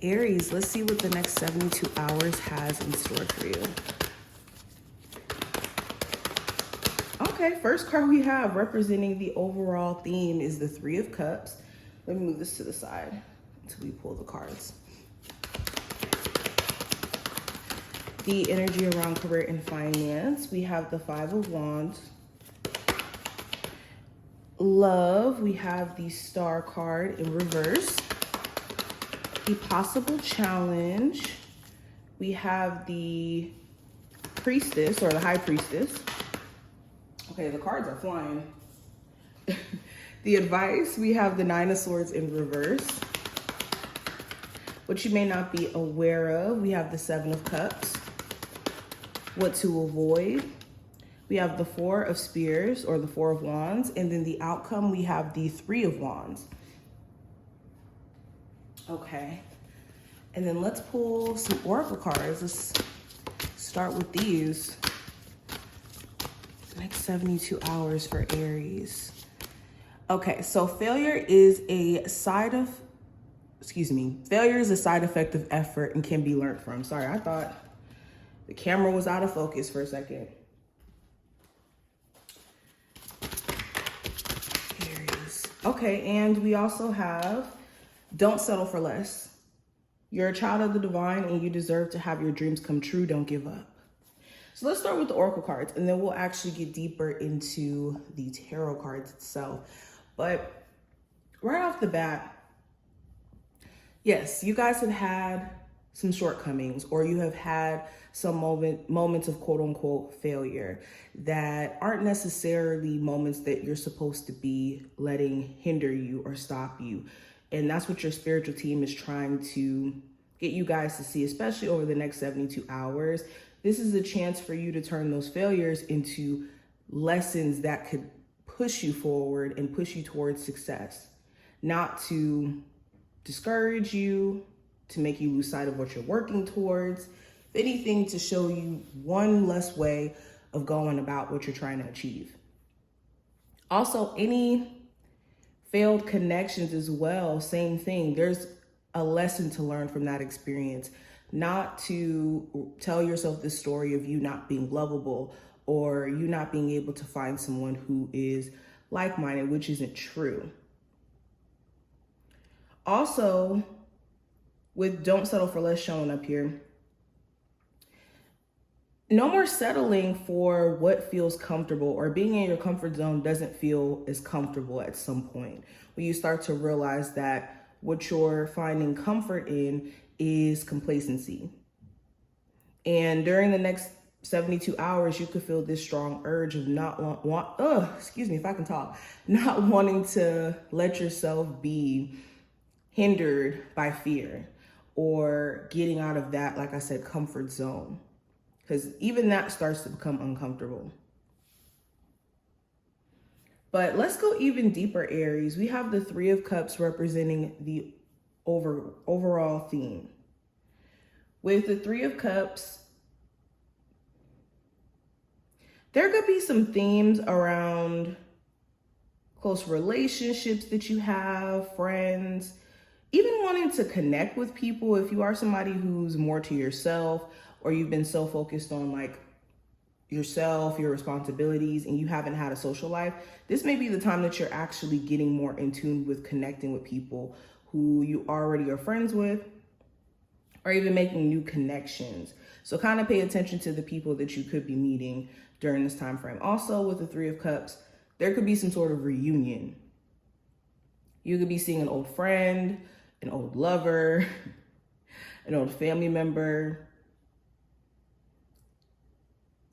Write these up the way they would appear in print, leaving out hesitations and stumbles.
Aries, let's see what the next 72 hours has in store for you. Okay, first card we have representing the overall theme is the Three of Cups. Let me move this to the side until we pull the cards. The energy around career and finance, we have the Five of Wands. Love, we have the Star card in reverse. The possible challenge, we have the Priestess or the High Priestess. Okay, the cards are flying. The advice, we have the Nine of Swords in reverse. What you may not be aware of, we have the Seven of Cups. What to avoid, we have the Four of Spears or the Four of Wands. And then the outcome, we have the Three of Wands. Okay, and then let's pull some oracle cards. Let's start with these. Next 72 hours for Aries. Okay, so failure is a side effect of effort and can be learned from. Sorry, I thought the camera was out of focus for a second. Aries. Okay, and we also have don't settle for less. You're a child of the divine and you deserve to have your dreams come true. Don't give up. So let's start with the oracle cards and then we'll actually get deeper into the tarot cards itself. But right off the bat, yes, you guys have had some shortcomings or you have had some moments of quote unquote failure that aren't necessarily moments that you're supposed to be letting hinder you or stop you. And that's what your spiritual team is trying to get you guys to see, especially over the next 72 hours. This is a chance for you to turn those failures into lessons that could push you forward and push you towards success, not to discourage you, to make you lose sight of what you're working towards, if anything, to show you one less way of going about what you're trying to achieve. Also, any failed connections as well, same thing. There's a lesson to learn from that experience, not to tell yourself this story of you not being lovable or you not being able to find someone who is like-minded, which isn't true. Also, with don't settle for less showing up here, no more settling for what feels comfortable, or being in your comfort zone doesn't feel as comfortable at some point. When you start to realize that what you're finding comfort in is complacency. And during the next 72 hours, you could feel this strong urge of not wanting to let yourself be hindered by fear or getting out of that, like I said, comfort zone. Because even that starts to become uncomfortable. But let's go even deeper, Aries. We have the Three of Cups representing the overall theme. With the Three of Cups, there could be some themes around close relationships that you have, friends, even wanting to connect with people. If you are somebody who's more to yourself, or you've been so focused on like yourself, your responsibilities, and you haven't had a social life, this may be the time that you're actually getting more in tune with connecting with people who you already are friends with, or even making new connections. So kind of pay attention to the people that you could be meeting during this time frame. Also, with the Three of Cups, there could be some sort of reunion. You could be seeing an old friend, an old lover, an old family member.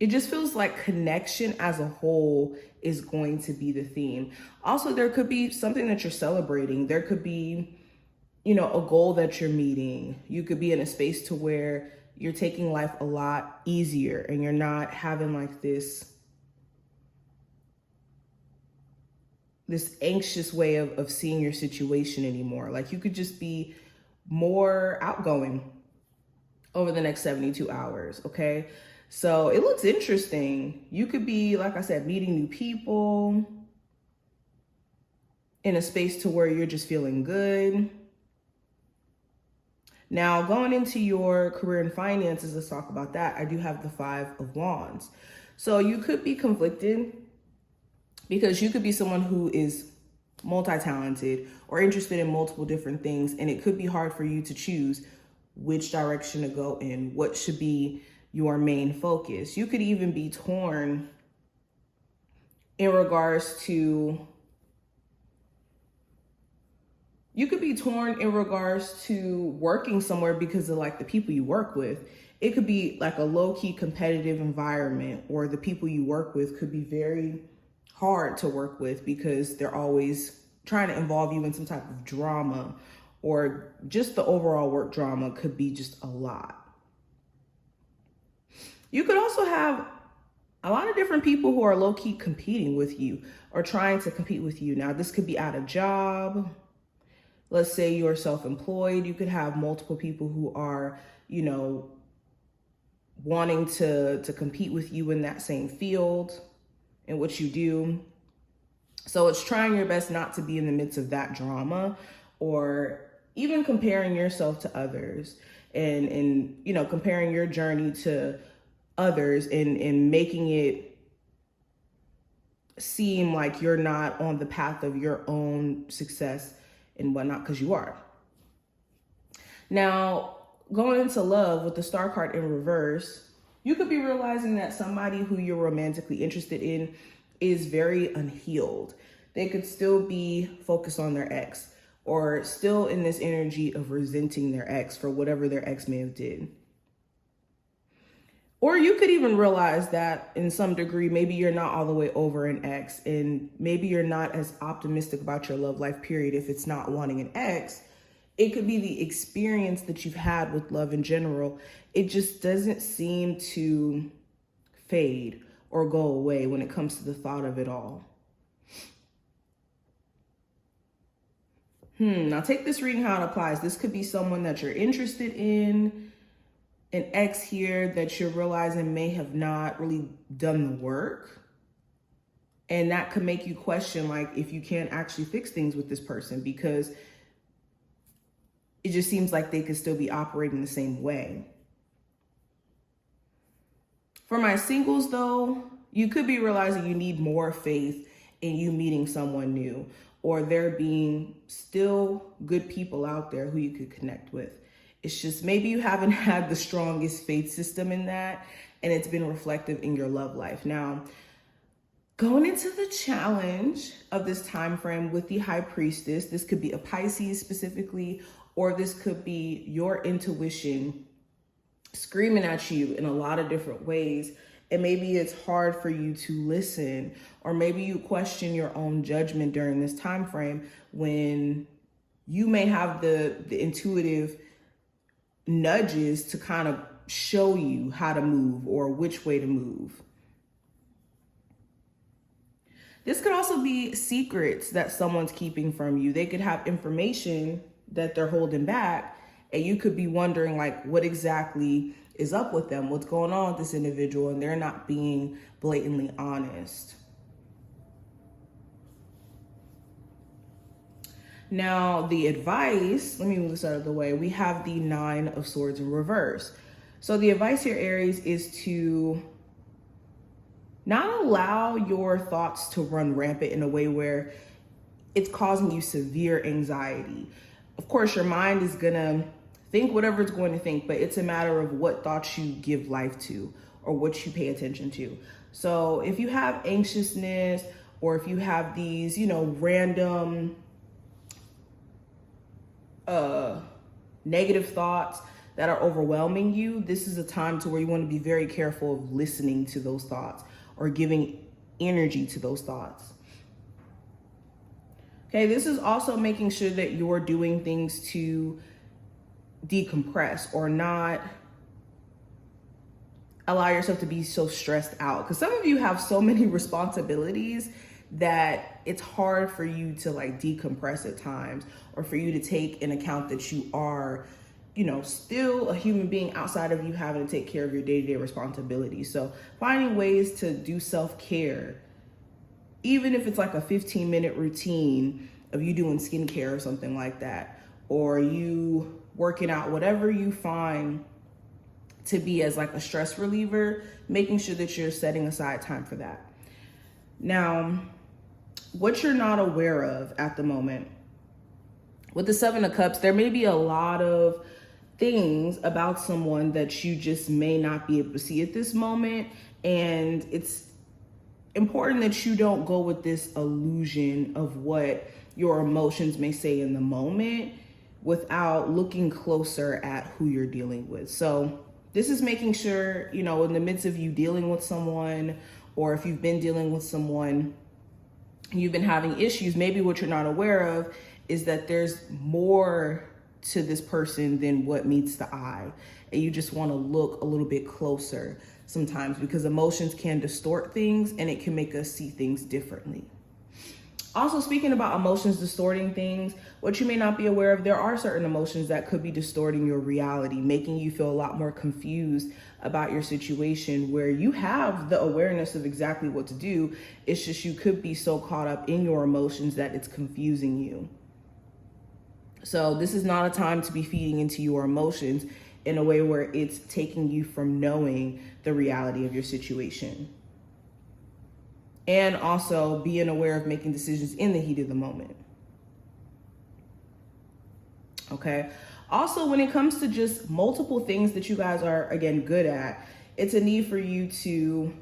It just feels like connection as a whole is going to be the theme. Also, there could be something that you're celebrating. There could be, a goal that you're meeting. You could be in a space to where you're taking life a lot easier and you're not having like this anxious way of seeing your situation anymore. Like you could just be more outgoing over the next 72 hours, okay? So it looks interesting. You could be, like I said, meeting new people in a space to where you're just feeling good. Now, going into your career and finances, let's talk about that. I do have the 5 of Wands. So you could be conflicted because you could be someone who is multi-talented or interested in multiple different things, and it could be hard for you to choose which direction to go in, what should be your main focus. You could even be torn in regards to working somewhere because of like the people you work with. It could be like a low-key competitive environment, or the people you work with could be very hard to work with because they're always trying to involve you in some type of drama, or just the overall work drama could be just a lot. You could also have a lot of different people who are low-key competing with you or trying to compete with you. Now, this could be at a job. Let's say you're self-employed. You could have multiple people who are, wanting to compete with you in that same field in what you do. So it's trying your best not to be in the midst of that drama, or even comparing yourself to others and comparing your journey to others and making it seem like you're not on the path of your own success and whatnot, because you are. Now, going into love with the Star card in reverse, you could be realizing that somebody who you're romantically interested in is very unhealed. They could still be focused on their ex, or still in this energy of resenting their ex for whatever their ex may have did. Or you could even realize that in some degree, maybe you're not all the way over an ex, and maybe you're not as optimistic about your love life, period, if it's not wanting an ex. It could be the experience that you've had with love in general. It just doesn't seem to fade or go away when it comes to the thought of it all. Now take this reading how it applies. This could be someone that you're interested in, an ex here that you're realizing may have not really done the work. And that could make you question, like, if you can't actually fix things with this person, because it just seems like they could still be operating the same way. For my singles, though, you could be realizing you need more faith in you meeting someone new, or there being still good people out there who you could connect with. It's just maybe you haven't had the strongest faith system in that, and it's been reflective in your love life. Now, going into the challenge of this time frame with the High Priestess, this could be a Pisces specifically, or this could be your intuition screaming at you in a lot of different ways. And maybe it's hard for you to listen, or maybe you question your own judgment during this time frame when you may have the intuitive nudges to kind of show you how to move or which way to move. This could also be secrets that someone's keeping from you. They could have information that they're holding back, and you could be wondering, like, what exactly is up with them? What's going on with this individual? And they're not being blatantly honest. Now, the advice, let me move this out of the way. We have the 9 of Swords in reverse. So the advice here, Aries, is to not allow your thoughts to run rampant in a way where it's causing you severe anxiety. Of course, your mind is gonna think whatever it's going to think, but it's a matter of what thoughts you give life to or what you pay attention to. So if you have anxiousness, or if you have these, random negative thoughts that are overwhelming you, this is a time to where you want to be very careful of listening to those thoughts or giving energy to those thoughts. Okay, this is also making sure that you're doing things to decompress or not allow yourself to be so stressed out. Because some of you have so many responsibilities that it's hard for you to like decompress at times, or for you to take in account that you are, still a human being outside of you having to take care of your day-to-day responsibilities. So finding ways to do self-care, even if it's like a 15-minute routine of you doing skincare or something like that, or you working out, whatever you find to be as like a stress reliever, making sure that you're setting aside time for that. Now, what you're not aware of at the moment, with the Seven of Cups, there may be a lot of things about someone that you just may not be able to see at this moment. And it's important that you don't go with this illusion of what your emotions may say in the moment without looking closer at who you're dealing with. So this is making sure, you know, in the midst of you dealing with someone, or if you've been dealing with someone, you've been having issues, maybe what you're not aware of is that there's more to this person than what meets the eye. And you just want to look a little bit closer sometimes, because emotions can distort things and it can make us see things differently. Also, speaking about emotions distorting things, what you may not be aware of, there are certain emotions that could be distorting your reality, making you feel a lot more confused about your situation, where you have the awareness of exactly what to do. It's just you could be so caught up in your emotions that it's confusing you. So this is not a time to be feeding into your emotions in a way where it's taking you from knowing the reality of your situation. And also being aware of making decisions in the heat of the moment. Okay. Also, when it comes to just multiple things that you guys are, again, good at, it's a need for you to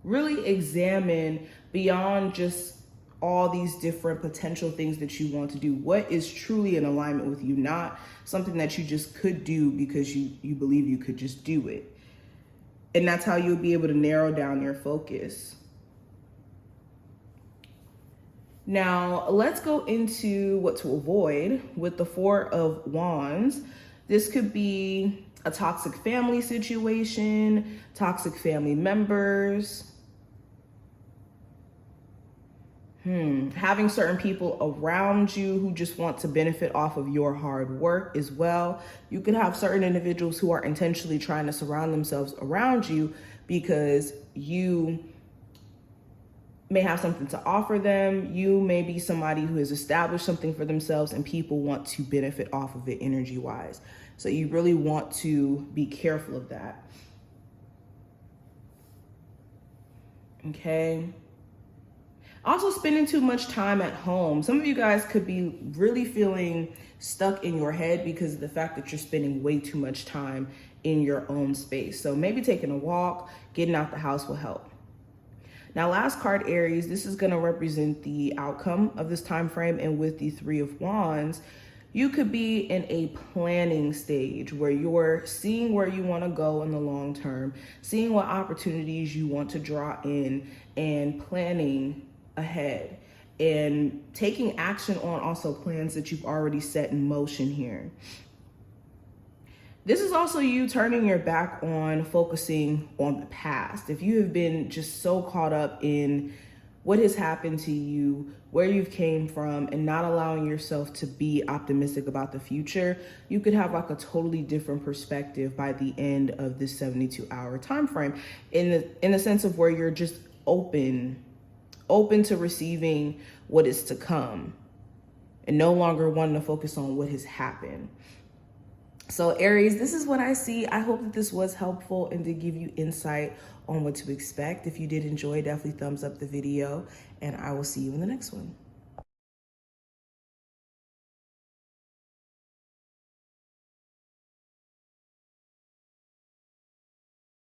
really examine beyond just all these different potential things that you want to do. What is truly in alignment with you, not something that you just could do because you believe you could just do it. And that's how you'll be able to narrow down your focus. Now, let's go into what to avoid with the Four of Wands. This could be a toxic family situation, toxic family members, having certain people around you who just want to benefit off of your hard work as well. You could have certain individuals who are intentionally trying to surround themselves around you because you may have something to offer them. You may be somebody who has established something for themselves and people want to benefit off of it energy wise. So you really want to be careful of that. Okay. Also, spending too much time at home. Some of you guys could be really feeling stuck in your head because of the fact that you're spending way too much time in your own space. So maybe taking a walk, getting out the house will help. Now, last card, Aries, this is going to represent the outcome of this time frame. And with the Three of Wands, you could be in a planning stage where you're seeing where you want to go in the long term, seeing what opportunities you want to draw in, and planning ahead and taking action on also plans that you've already set in motion here. This is also you turning your back on focusing on the past. If you have been just so caught up in what has happened to you, where you've came from, and not allowing yourself to be optimistic about the future, you could have like a totally different perspective by the end of this 72-hour time frame, in the sense of where you're just open to receiving what is to come and no longer wanting to focus on what has happened. So Aries, this is what I see. I hope that this was helpful and to give you insight on what to expect. If you did enjoy, definitely thumbs up the video, and I will see you in the next one.